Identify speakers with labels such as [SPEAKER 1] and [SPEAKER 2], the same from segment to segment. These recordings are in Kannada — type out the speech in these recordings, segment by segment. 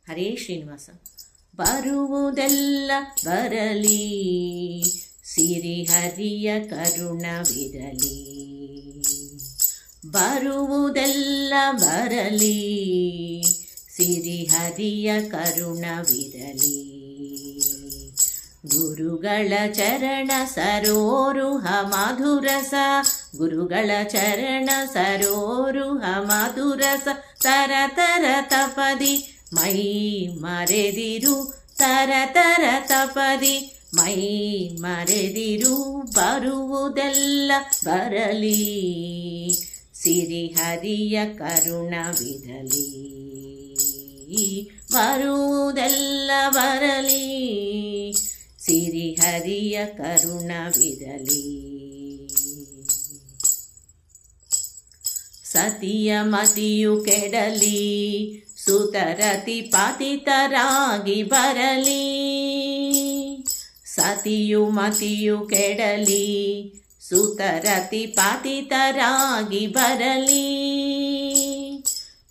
[SPEAKER 1] ಹರೇ ಶ್ರೀನಿವಾಸ. ಬರುವುದೆಲ್ಲ ಬರಲಿ, ಸಿರಿಹರಿಯ ಕರುಣವಿರಲಿ. ಬರುವುದೆಲ್ಲ ಬರಲಿ, ಸಿರಿಹರಿಯ ಕರುಣವಿರಲಿ. ಗುರುಗಳ ಚರಣ ಸರೋರುಹ ಮಧುರಸ, ಗುರುಗಳ ಚರಣ ಸರೋರುಹ ಮಧುರಸ. ತರತರ ತಪದಿ ಮೈ ಮರೆದಿರು, ತರತರ ತಪದಿ ಮೈ ಮರೆದಿರು. ಬರುವುದೆಲ್ಲ ಬರಲಿ, ಸಿರಿಹರಿಯ ಕರುಣವಿರಲಿ. ಬರುವುದೆಲ್ಲ ಬರಲಿ, ಸಿರಿಹರಿಯ ಕರುಣವಿರಲಿ. ಸತಿಯ ಮತಿಯು ಕೆಡಲಿ, ಸುತರತಿ ಪತಿತರಾಗಿ ಬರಲಿ. ಸತಿಯು ಮತಿಯು ಕೆಡಲಿ, ಸುತರತಿ ಪತಿತರಾಗಿ ಬರಲಿ.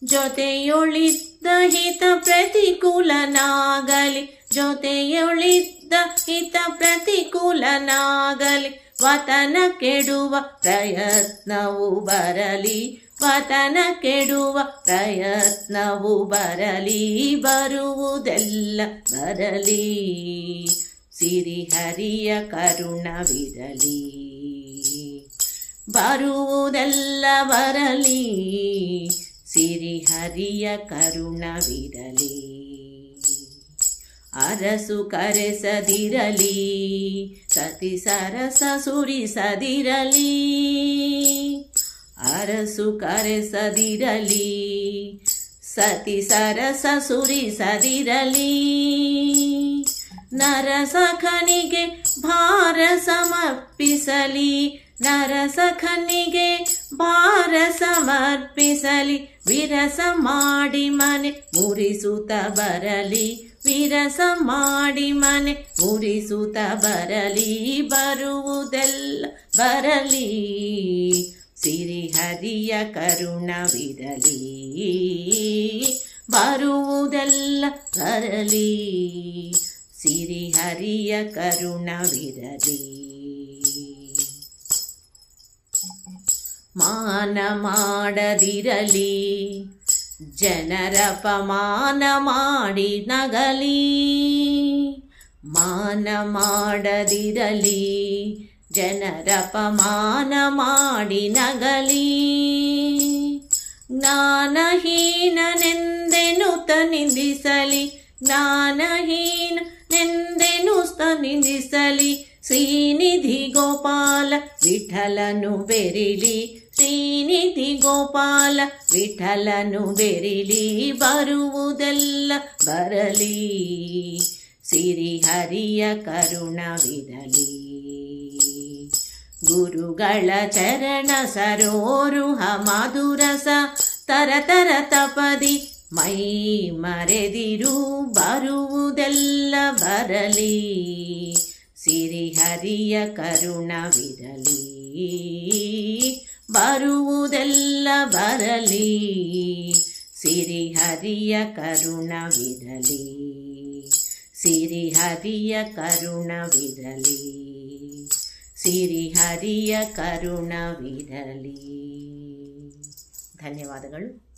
[SPEAKER 1] ಜೊತೆಯೊಳಿದ್ದ ಹಿತ ಪ್ರತಿಕೂಲನಾಗಲಿ, ಜೊತೆಯೊಳಿದ್ದ ಹಿತ ಪ್ರತಿಕೂಲನಾಗಲಿ. ವತನ ಕೆಡುವ ಪ್ರಯತ್ನವು ಬರಲಿ, ವತನ ಕೆಡುವ ಪ್ರಯತ್ನವು ಬರಲಿ. ಬರುವುದೆಲ್ಲ ಬರಲಿ, ಸಿರಿಹರಿಯ ಕರುಣವಿರಲಿ. ಬರುವುದೆಲ್ಲ ಬರಲಿ, ಸಿರಿಹರಿಯ ಕರುಣವಿರಲಿ. ಅರಸು ಕರೆಸದಿರಲಿ, ಸತಿ ಸರಸ ಸುರಿಸದಿರಲಿ. ಅರಸು ಕರೆಸದಿರಲಿ, ಸತಿ ಸರಸ ಸುರಿಸದಿರಲಿ. ನರಸಖನಿಗೆ ಭಾರ ಸಮರ್ಪಿಸಲಿ, ನರಸಖನಿಗೆ ಭಾರ ಸಮರ್ಪಿಸಲಿ. ವಿರಸ ಮಾಡಿ ಮನೆ ಮುರಿಸುತ್ತ ಬರಲಿ, ವಿರಸ ಮಾಡಿ ಮನೆ ಮುರಿಸುತ್ತ ಬರಲಿ. ಬರುವುದೆಲ್ಲ ಬರಲಿ, ಸಿರಿಹರಿಯ ಕರುಣವಿರಲಿ. ಬರುವುದೆಲ್ಲ ಬರಲಿ, ಸಿರಿಹರಿಯ ಕರುಣವಿರಲಿ. ಮಾನ ಮಾಡದಿರಲಿ, ಜನರಪಮಾನ ಮಾಡಿ ನಗಲಿ. ಮಾನ ಮಾಡದಿರಲಿ, ಜನರಪಮಾನ ಮಾಡಿ ನಗಲಿ. ಜ್ಞಾನಹೀನನೆಂದೆನುತ ನಿಂದಿಸಲಿ, ಜ್ಞಾನಹೀನನೆಂದೆನುತ ನಿಂದಿಸಲಿ. ಶ್ರೀನಿಧಿ ಗೋಪಾಲ ವಿಠಲನು ಬೆರಿಲಿ, ಶ್ರೀನಿಧಿ ಗೋಪಾಲ ವಿಠಲನು ಬೆರಿಲಿ. ಬರುವುದೆಲ್ಲ ಬರಲಿ, ಸಿರಿಹರಿಯ ಕರುಣವಿರಲಿ. ಗುರುಗಳ ಚರಣ ಸರೋರುಹ ಮಧುರಸ, ತರತರ ತಪದಿ ಮೈ ಮರೆದಿರು. ಬರುವುದೆಲ್ಲ ಬರಲಿ, ಸಿರಿಹರಿಯ ಕರುಣವಿರಲಿ. ಬರುವುದೆಲ್ಲ ಬರಲಿ, ಸಿರಿಹರಿಯ ಕರುಣವಿರಲಿ. ಸಿರಿಹರಿಯ ಕರುಣವಿರಲಿ, ಸಿರಿಹರಿಯ ಕರುಣವಿರಲಿ. ಧನ್ಯವಾದಗಳು.